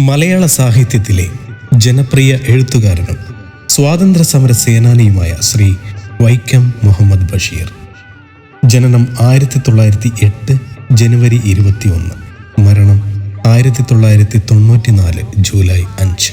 മലയാള സാഹിത്യത്തിലെ ജനപ്രിയ എഴുത്തുകാരനും സ്വാതന്ത്ര്യ സമര സേനാനിയുമായ ശ്രീ വൈക്കം മുഹമ്മദ് ബഷീർ. ജനനം 1908 ജനുവരി 21, മരണം 1994 ജൂലൈ 5.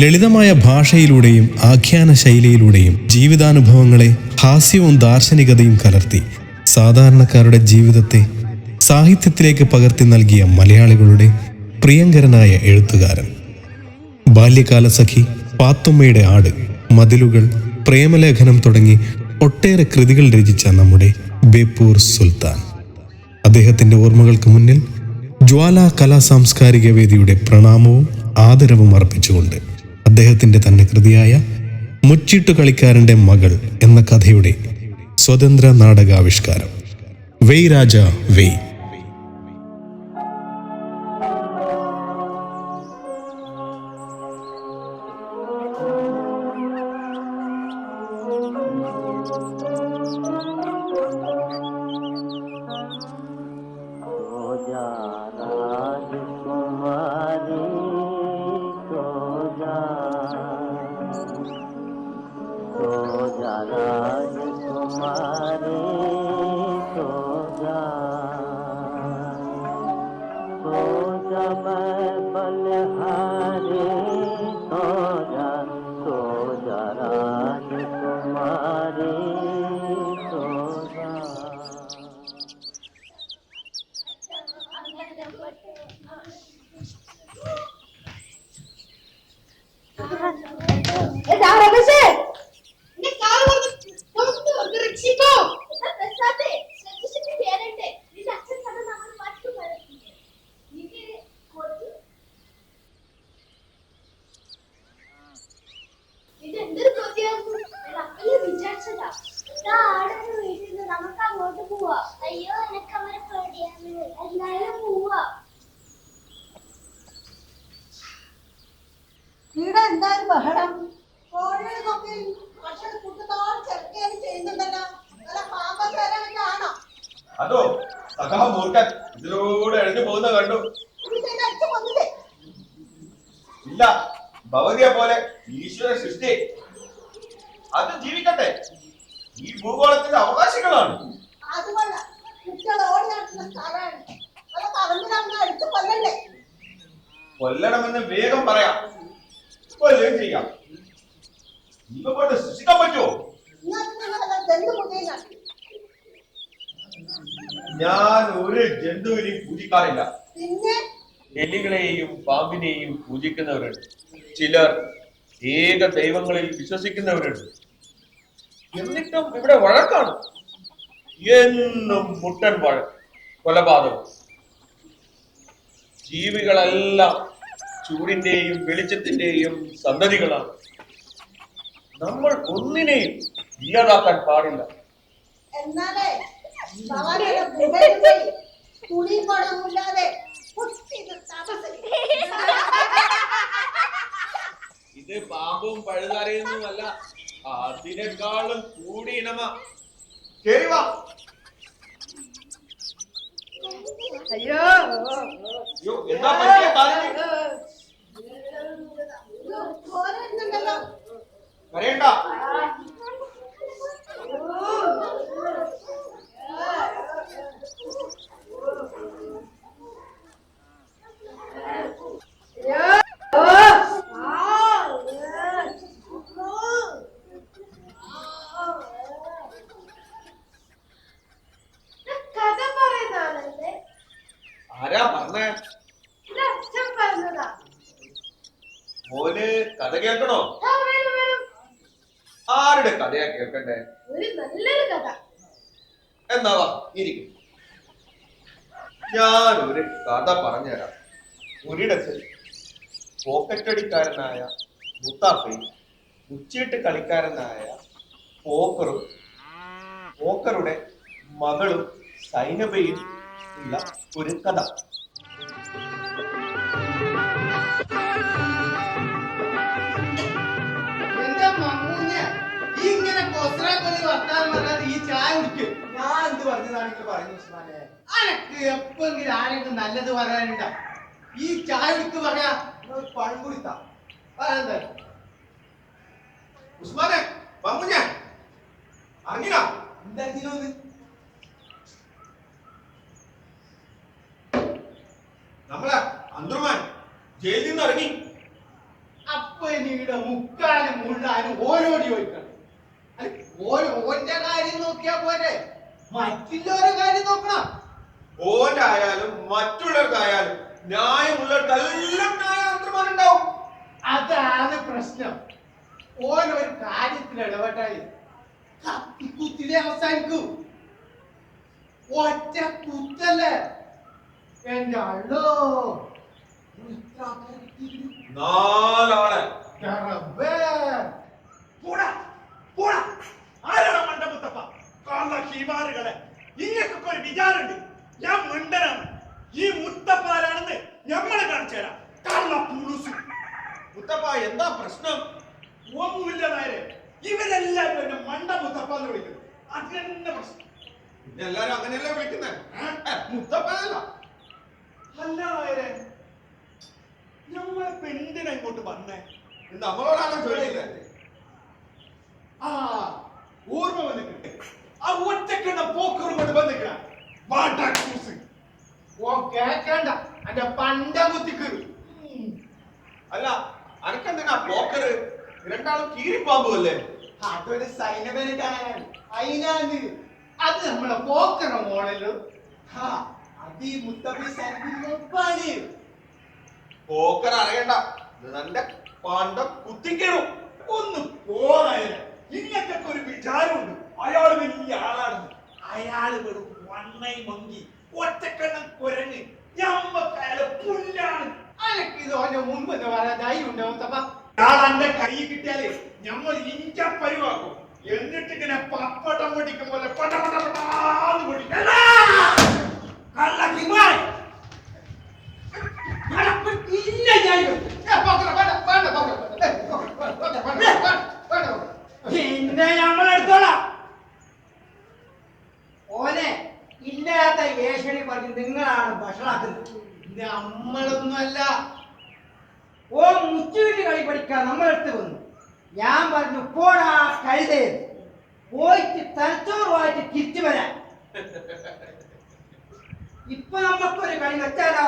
ലളിതമായ ഭാഷയിലൂടെയും ആഖ്യാന ശൈലിയിലൂടെയും ജീവിതാനുഭവങ്ങളെ ഹാസ്യവും ദാർശനികതയും കലർത്തി സാധാരണക്കാരുടെ ജീവിതത്തെ സാഹിത്യത്തിലേക്ക് പകർത്തി നൽകിയ മലയാളികളുടെ പ്രിയങ്കരനായ എഴുത്തുകാരൻ. ബാല്യകാല സഖി, പാത്തുമ്മയുടെ ആട്, മതിലുകൾ, പ്രേമലേഖനം തുടങ്ങി ഒട്ടേറെ കൃതികൾ രചിച്ച നമ്മുടെ ബേപ്പൂർ സുൽത്താൻ. അദ്ദേഹത്തിന്റെ ഓർമ്മകൾക്ക് മുന്നിൽ ജ്വാല കലാ സാംസ്കാരിക വേദിയുടെ പ്രണാമവും ആദരവും അർപ്പിച്ചുകൊണ്ട് അദ്ദേഹത്തിന്റെ തന്നെ കൃതിയായ മുച്ചീട്ടു കളിക്കാരന്റെ മകൾ എന്ന കഥയുടെ സ്വതന്ത്ര നാടകാവിഷ്കാരം വെയ് രാജ വെയ്. അതോ മൂർഖൻ ഇതിലൂടെ എഴുതി പോകുന്ന കണ്ടു. ഇല്ല, ഭഗവതിയെ പോലെ ഈശ്വര സൃഷ്ടി അത് ജീവിക്കട്ടെ. ഈ ഭൂഗോളത്തിന്റെ അവകാശികളാണ്. കൊല്ലണമെന്ന് വേഗം പറയാം, കൊല്ലുകയും ചെയ്യാം. ഇവ കൊണ്ട് സൃഷ്ടിക്കാൻ പറ്റുമോ? ഞാൻ ഒരു ജന്തുവിനെയും പൂജിക്കാറില്ല. എലികളെയും പാമ്പിനെയും പൂജിക്കുന്നവരുണ്ട്. ചിലർ ഏക ദൈവങ്ങളിൽ വിശ്വസിക്കുന്നവരുണ്ട്. എന്നിട്ടും ഇവിടെ വഴക്കാണ്. എന്നും മുട്ടൻ വഴക്ക്, കൊലപാതകം. ജീവികളെല്ലാം ചൂടിന്റെയും വെളിച്ചത്തിന്റെയും സന്തതികളാണ്. നമ്മൾ ഒന്നിനെയും ഇല്ലാതാക്കാൻ പാടില്ല. ഇത് പാമ്പും പഴുതാരയൊന്നുമല്ല, അതിനേക്കാളും കൂടി ഇനമാ. കേറി വാ. അയ്യോ, എന്താ പറ്റിയ കാര്യം? കരയണ്ട. ആരാ പറഞ്ഞേ? മോന് കഥ കേൾക്കണോ? ആരുടെ കഥയാ കേൾക്കണ്ടേ? എന്നാവാ ഇരിക്കും, ഞാനൊരു കഥ പറഞ്ഞുതരാം. ഒരിടത്ത് പോക്കറ്റടിക്കാരനായ മുത്താപ്പയും മുച്ചീട്ട് കളിക്കാരനായ പോക്കറും പോക്കറുടെ മകളും സൈനബയും ഉള്ള ഒരു കഥ. ഈ ചായ കുടിക്കും. ഞാൻ എന്ത് പറഞ്ഞതാണ് പറയുന്നത്? അനക്ക് എപ്പെങ്കിലും ആരെങ്കിലും നല്ലത് പറയാനുണ്ടോ? ഈ ചായ കുടിക്ക് പറയാ പഴം കുടിത്ത ഉസ്മാനെ വന്നു ഞാൻ അറിഞ്ഞില്ല എന്തെങ്കിലും നമ്മളെ അന്തർമാൻ ജയിലിൽ നിന്ന് ഇറങ്ങി. അപ്പൊ നീടെ മുക്കാനും മുള്ളാനും ഓരോടി ചോദിക്കണം. ഓന്റെ കാര്യം നോക്കിയാ പോരെ, മറ്റുള്ളവരുടെ കാര്യം നോക്കണം. ഓന്റെ ആയാലും മറ്റുള്ളവർക്കായാലും ന്യായമുള്ളവർക്കെല്ലാം ന്യായാന്തരമാൻ ഉണ്ടാവും. അതാണ് പ്രശ്നം. ഓരൊരു കാര്യത്തിൽ ഇടപെട്ടാൽ കത്തിക്കുത്തിലെ അവസാനിക്കൂ. ഒറ്റ കുത്തല്ലേ എന്റെ അള്ളോ. നാലാളെ ആരാണ് മണ്ടമുത്തപ്പ കള്ള ഹിമാറുകളെ ഇങ്ങക്കൊക്കെ ഒരു വിചാരമുണ്ട്. ഞാൻ മണ്ടനാണ്. ഈ മുത്തപ്പ ആരാണെന്ന് ഞമ്മളെ കാണിച്ചു തരാം. കള്ള പുളുസു മുത്തപ്പ എന്താ പ്രശ്നം? ഒന്നുമില്ല നേരെ. ഇവരെല്ലാവരും എന്നെ മണ്ട മുത്തപ്പ എന്ന് വിളിക്കുന്നു. അത് തന്നെ പ്രശ്നം. പിന്നെ എല്ലാരും അങ്ങനെയല്ലേ വിളിക്കുന്നത്. മുത്തപ്പനല്ല. അല്ല നേരെ, നമ്മളിപ്പോ എന്തിനാ ഇങ്ങോട്ട് വന്നേ? നമ്മളോടാണോ ചോദിക്കുന്നത്? ആ ഓർമ്മ വന്നിട്ടുണ്ട്. ആ ഒറ്റക്കെണ്ണ പോക്കറും കൊണ്ട് വന്നിട്ടാ ഓ കേക്കണ്ട, എന്റെ പണ്ട കുത്തിക്കരു. അല്ല അനക്കെന്തിനാ പോക്കറ്? രണ്ടാളും കീരിപ്പാമ്പു അല്ലേ? അതൊരു സൈനവേനെ കാണാനാണ്. അതിനാണ് അത് നമ്മളെ പോക്കറ മോഡല്. അത് ഈ മുത്തപ്പി സൈനിപ്പാണ്. പോക്കർ അറിയണ്ട, ഇത് നല്ല പണ്ടം കുത്തിക്കേറും. ഒന്ന് പോരായാലും ഇങ്ങക്കൊക്കെ ഒരു വിചാരമുണ്ട്. അയാള് വലിയ ആളാണെന്ന്. അയാള് വെറും വണ്ണൈ മങ്കി, ഒറ്റക്കെണ്ണം കുരങ്ങ്. ഞമ്മക്ക് അയാള് പുല്ലാണ്. അനക്ക് ഇത് ഓന്റെ മുൻപ് പറയാൻ ധൈര്യം ഉണ്ടോ മുത്തപ്പ? അയാൾ എന്റെ കൈ കിട്ടിയാല് ഞമ്മൾ ഇഞ്ച പരിവാക്കും. എന്നിട്ട് ഇങ്ങനെ പപ്പടം പൊടിക്കും പോലെ പടപടാന്ന് പൊടിക്കും. കള്ള ഹിമായ് പിന്നെ നമ്മളെടുത്തോളാം. ഓനെ ഇല്ലാത്ത ഏഷണി പറഞ്ഞ് നിങ്ങളാണ് ഭക്ഷണാക്കുന്നത്. നമ്മളൊന്നുമല്ല. ഓ മുച്ചുവിന്റെ കളി പഠിക്കാൻ നമ്മളെടുത്ത് വന്നു. ഞാൻ പറഞ്ഞു പോടാ കഴുതേ, പോയിട്ട് തലച്ചോറുമായിട്ട് തിരിച്ചു വരാൻ. ഇപ്പൊ നമുക്കൊരു കളി വെച്ചാലോ?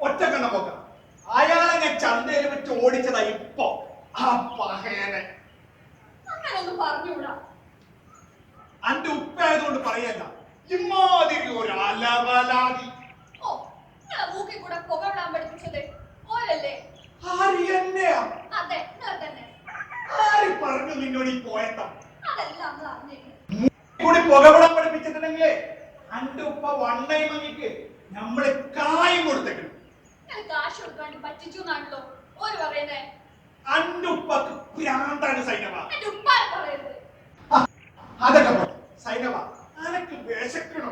ഒറ്റക്കെണ്ണ പോക്ക അയാളെ ചന്തയിൽ വെച്ച് ഓടിച്ചതാ. ഇപ്പൊ ആ പഹയനെ അന്റെ ഉപ്പായതുകൊണ്ട് പറയല്ല. ഇമാതിരി ഒരു അലവലാതി. ആര് പറഞ്ഞു നിന്നോട് ഈ പോയത്ത കൂടി പുകവിടാൻ പഠിപ്പിച്ചിട്ടുണ്ടെങ്കിലേ അന്റെ ഉപ്പ വണ്ണൈ മങ്ങിക്ക് നമ്മള് കായം കൊടുത്തേക്കണം. അന്റെ ഉപ്പക്ക് ഭ്രാന്താണ് സൈനവ. അതൊക്കെ പോട്ടെ സൈനവ, അനക്ക് വിശക്കണോ?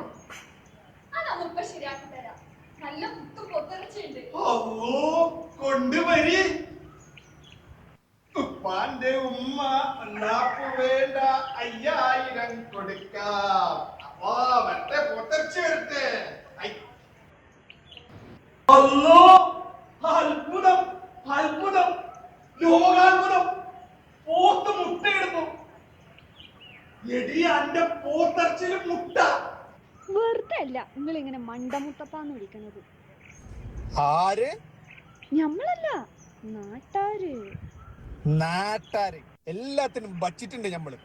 കൊണ്ടുവരി. ഉപ്പാന്റെ ഉമ്മ നാപ്പ് വേണ്ട 5000 കൊടുക്കാം. അപ്പൊ മറ്റേ പൊത്തർച്ച വരട്ടെ. അല്ലോ അത്ഭുതം. ലോകാത്ഭുതം, പോത്ത് മുട്ടയിടുന്നു. എടി അന്റെ പോത്തർച്ചില് മുട്ട. വെറുതെ അല്ല നിങ്ങൾ ഇങ്ങനെ മണ്ടമുത്തപ്പാന്ന് വിളിക്കണത്. ആര്? ഞമ്മളല്ല, നാട്ടാര്. നാട്ടാര് എല്ലാത്തിനും വച്ചിട്ടുണ്ട് ഞമ്മള്.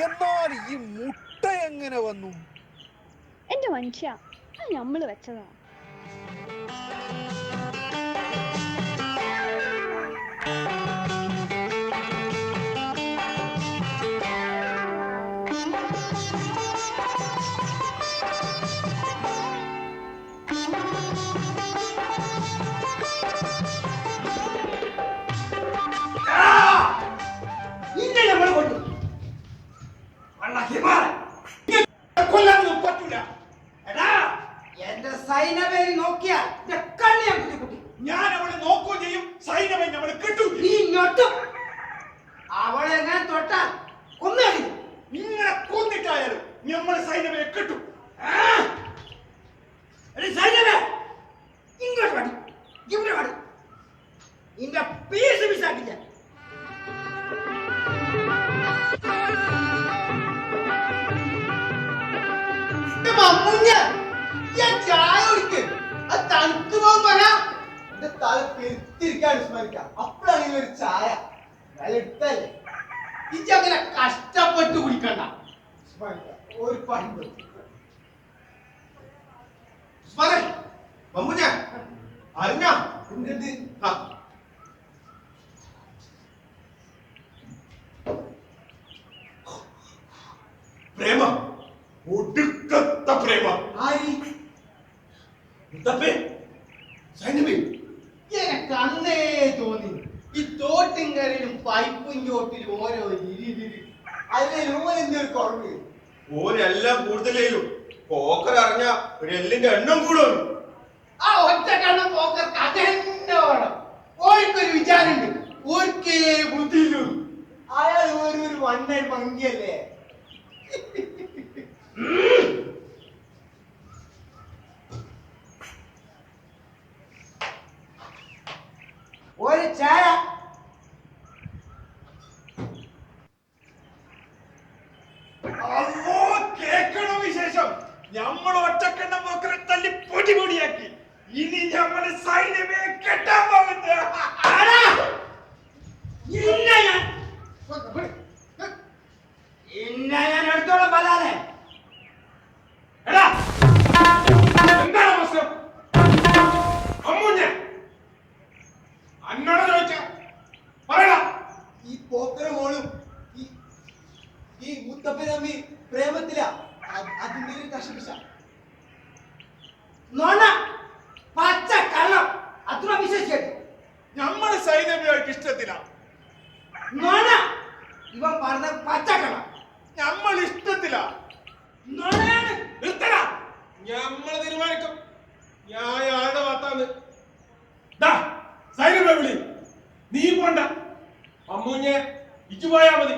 എന്നാൽ ഈ മുട്ട എങ്ങനെ വന്നു? എന്റെ മനുഷ്യ, അത് ഞമ്മള് വെച്ചതാ. ഇന്നെ നമ്മൾ കൊണ്ടു കൊല്ലാനൊന്നും പറ്റൂല. എടാ, എന്റെ സൈനവേരി നോക്കിയാൽ എന്റെ കണ്ണ് ഞാൻ കുത്തിക്കുട്ടി. ഞാൻ അവളെ നോക്കുകയും ചെയ്യും, സൈന്യമായി നമ്മളെ കിട്ടും. നീ ഇങ്ങോട്ടും അവളെ ഞാൻ തൊട്ടാൽ കൊന്നു. ഇങ്ങനെ കൊന്നിട്ടായാലും നമ്മൾ സൈന്യമേ കിട്ടും. സൈനവേ, ഇങ്ങോട്ട് പാടി, ഇവിടെ പാടി. നിന്റെ പീസ് മിസ്സാക്കില്ല. ചായ കുടിക്ക്. അത് തണുത്തു പോകുമ്പോഴാ എന്റെ തല പെരുത്തിരിക്കാൻ സ്മരിക്കാം. അപ്പോഴാണെങ്കിൽ ഒരു ചായ എടുത്തല്ലേ. ഇച്ചങ്ങനെ കഷ്ടപ്പെട്ട് കുടിക്കണ്ട. ഒരു പണ്ട് അറിഞ്ഞ പ്രേമ, ഒടുക്കത്ത പ്രേമ. സൈന്യമേ, എനിക്ക് അന്നേ തോന്നി ഈ തോട്ടിങ്കരയിലും പൈപ്പും ചോട്ടിലും ഓരോ ഇരി അതിൽ ഓരെന്തൊരു കുറവ്. ഓരെല്ലാം കൂടുതലേലും പോക്കർ അറിഞ്ഞ ഒരു എല്ലിന്റെ എണ്ണം കൂടും. ആ ഒറ്റ കണ്ണം പോക്കർ അതെന്നെ വേണം. ഓർക്കൊരു വിചാരമുണ്ട്, ഓർക്കേ ബുദ്ധിയിലും. അയാൾ ഒരു വണ്ണൻ ഭംഗിയല്ലേ. ഒരു ചായ. അല്ലോ, കേൾക്കണോ വിശേഷം? നമ്മൾ ഒറ്റക്കെണ്ണം നോക്കറെ തല്ലി പൊടി പൊടിയാക്കി. ഇനി നമ്മള് സൈന്യമേ കെട്ടാൻ പോകുന്നത്. ഞാൻ എടുത്തോളം പലാലെ. എടാ, എന്താണ് പ്രശ്നം? അമ്മൂഞ്ഞ അന്നോട് ചോദിച്ച പറയടാ. ഈ പോക്കര മോളും ഈ മുത്തപ്പൻ തമ്മി പ്രേമത്തിലാ. അതിന്റെ ഒരു കശപിശ. നോണ, പച്ച കള്ളം. അത്ര വിശ്വസിക്കരുത്. നമ്മുടെ സൈന്യമായിട്ട് ഇഷ്ടത്തിലാ. നോണ, ഇവൻ പറഞ്ഞ പച്ച കള്ളം. നമ്മൾ ഇഷ്ടത്തിലാ. നോണയാണ്. നിർത്തടാ, ഞമ്മള് തീരുമാനിക്കും. ഞാൻ ആരുടെ ഭാഗത്താന്ന്. സൈന്യമേ വിളി. നീ പോണ്ട, അമ്മൂഞ്ഞെ ഇച്ചു പോയാ മതി.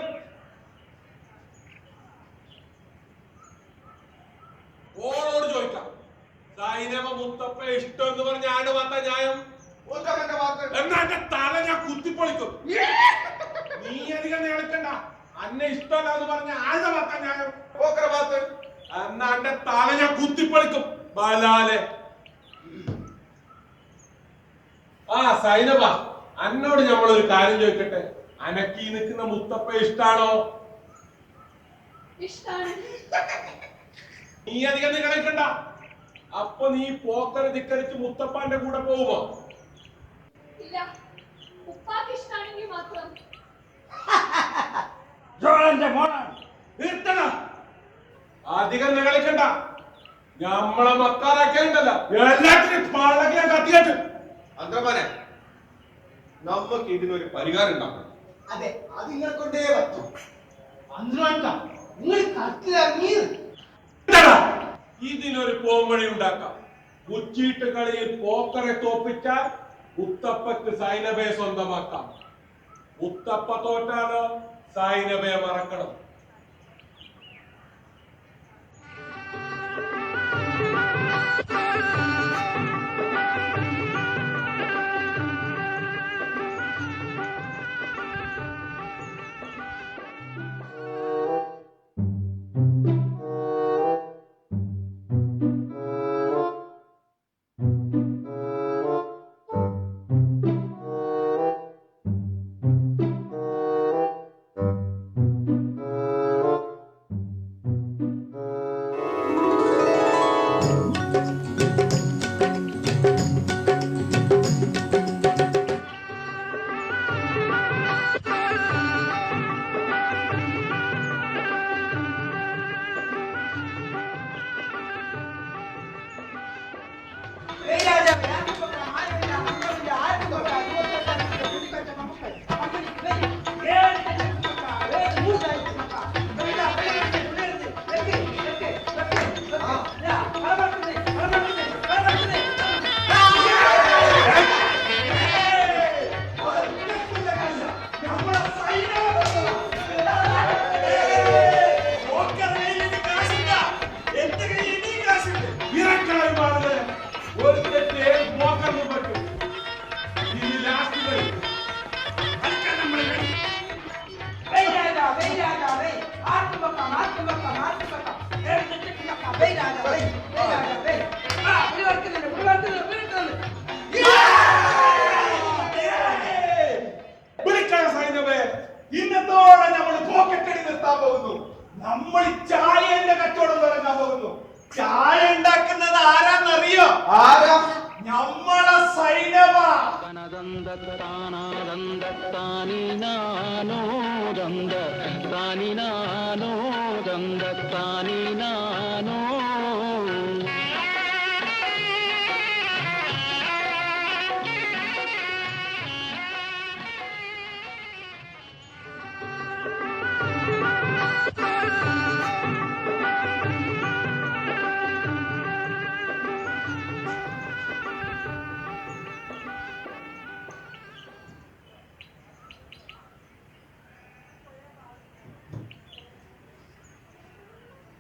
ഓളോട് ചോദിക്കാം, സൈനവ മുത്തപ്പ ഇഷ്ടം എന്ന് പറഞ്ഞ ആട് ഭാഗത്താ ന്യായം. എന്നാ എന്റെ തല ഞാൻ കുത്തിപ്പൊളിക്കും. നീ അധികം നേടിക്കണ്ട. അന്നെ ഇഷ്ടമല്ല എന്ന് പറഞ്ഞ ആരുടെ ഭാഗത്താ ന്യായം? പോക്കര ഭാഗത്ത്. എന്നാ എന്റെ തല ഞാൻ കുത്തിപ്പൊളിക്കും ബലാലെ. ആ സൈനവ, അന്നോട് നമ്മളൊരു കാര്യം ചോദിക്കട്ടെ. അനക്കീ നിൽക്കുന്ന മുത്തപ്പ ഇഷ്ടാണോ? ഇഷ്ടാണ്. നീ അധികം നികളിക്കണ്ട. അപ്പൊ നീ പോക്കര ധിക്കരിച്ച് മുത്തപ്പാന്റെ കൂടെ പോകുമോ? ഇല്ല, ഉപ്പാക്ക് ഇഷ്ടാണെങ്കിൽ മാത്രം. നിർത്തണം. അധികം നികളിക്കണ്ട. ഞമ്മളെ മക്കാരാക്കേണ്ടല്ലോ എല്ലാത്തിനും പളകിയ കത്തിയാട്ട്. അന്തമാനെ, നമുക്ക് ഇതിനൊരു പരിഹാരം ഉണ്ടാക്കണം. അതെ, അത് നിങ്ങളെ കൊണ്ടേ പറ്റും. അന്ന് നിങ്ങൾ കത്തിലിറങ്ങിയത്. ഇതിനൊരു പോംവഴി ഉണ്ടാക്കാം. മുച്ചീട്ട് കളിയിൽ പോക്കറെ തോപ്പിച്ചാൽ മുത്തപ്പക്ക് സൈനബയെ സ്വന്തമാക്കാം. മുത്തപ്പ തോറ്റാലോ സൈനബയെ മറക്കണം.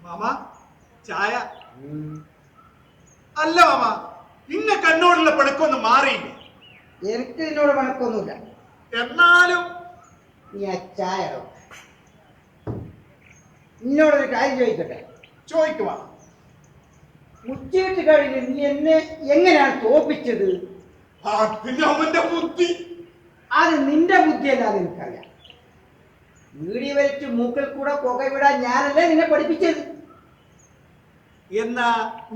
മാമ ചായ. അല്ല മാമ, ഇങ്ങ കണ്ണോടുള്ള പിണക്കൊന്നും മാറിയില്ലേ? എനിക്ക് നിന്നോട് കണക്കൊന്നുമില്ല. എന്നാലും നീ ആ ചായ ഇടോ. നിന്നോടൊരു കാര്യം ചോദിക്കട്ടെ. ചോദിക്കുവാ. മുച്ചീട്ട് കഴിഞ്ഞ് നീ എന്നെ എങ്ങനെയാണ് തോപ്പിച്ചത്? അതിന് അവന്റെ ബുദ്ധി. അത് നിന്റെ ബുദ്ധിയല്ലാതെ എനിക്കറിയാം. വീടി വലിച്ച് മൂക്കിൽ കൂടെ പുക വിടാൻ ഞാനല്ലേ നിന്നെ പഠിപ്പിച്ചത്. എന്നാ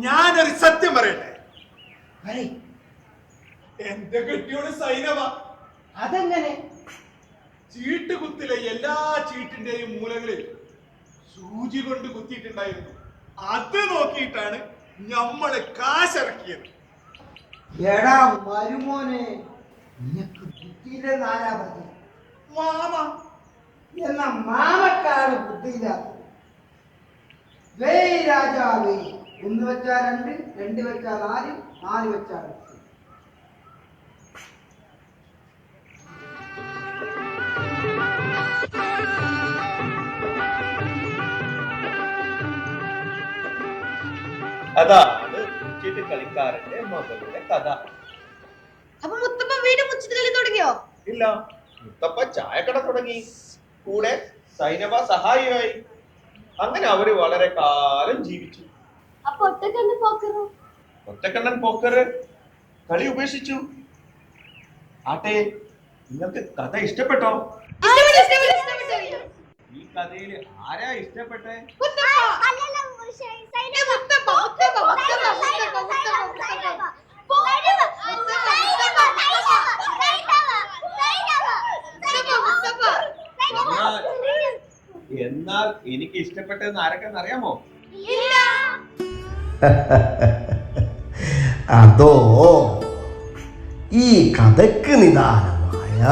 ഞാനൊരു സത്യം പറയട്ടെ. പറയ്. എന്റെ കെട്ടിയോട് സൈനവ അതെങ്ങനെ? ചീട്ടുകുത്തിലെ എല്ലാ ചീട്ടിന്റെയും മൂലകളിൽ സൂചി കൊണ്ട് കുത്തിയിട്ടുണ്ടായിരുന്നു. അത് നോക്കിയിട്ടാണ് നമ്മള് കാശിറക്കിയത്. എടാ മരുമോനെ, നിനക്ക് ബുദ്ധിയില്ലെന്ന് ആരാ പറഞ്ഞത്? മാമ. എന്നാ മാമക്കാണ് ബുദ്ധിയില്ലാത്തത്. വേയ് രാജാവേ, 1 വെച്ചാൽ 2, 2 വെച്ചാൽ 4, 4 വെച്ചാൽ 8. അതാണ് മുച്ചിട്ട് കളിക്കാരന്റെ മകളുടെ കഥ. അപ്പൊ മുത്തപ്പ വീട് മുച്ചിട്ട് കളി തുടങ്ങിയോ? ഇല്ല, മുത്തപ്പ ചായക്കട തുടങ്ങി, കൂടെ സൈനവ സഹായിയായി. അങ്ങനെ അവര് വളരെ കാലം ജീവിച്ചു. അപ്പൊ ഒറ്റക്കണ്ണ് പോക്കറോ? ഒറ്റക്കണ്ണൻ പോക്കറ് കളി ഉപേക്ഷിച്ചു. ആട്ടെ, നിങ്ങൾക്ക് കഥ ഇഷ്ടപ്പെട്ടോ? ഈ കഥയിൽ ആരാ ഇഷ്ടപ്പെട്ടെ? എന്നാൽ എനിക്ക് ഇഷ്ടപ്പെട്ടതെന്ന് ആരൊക്കെന്ന് അറിയാമോ? അതോ, ഈ കഥയ്ക്ക് നിദാനമായ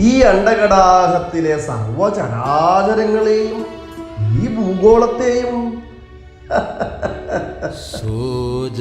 ഈ അണ്ടകടാഹത്തിലെ സർവചരാചരങ്ങളെയും ഈ ഭൂഗോളത്തെയും സോജ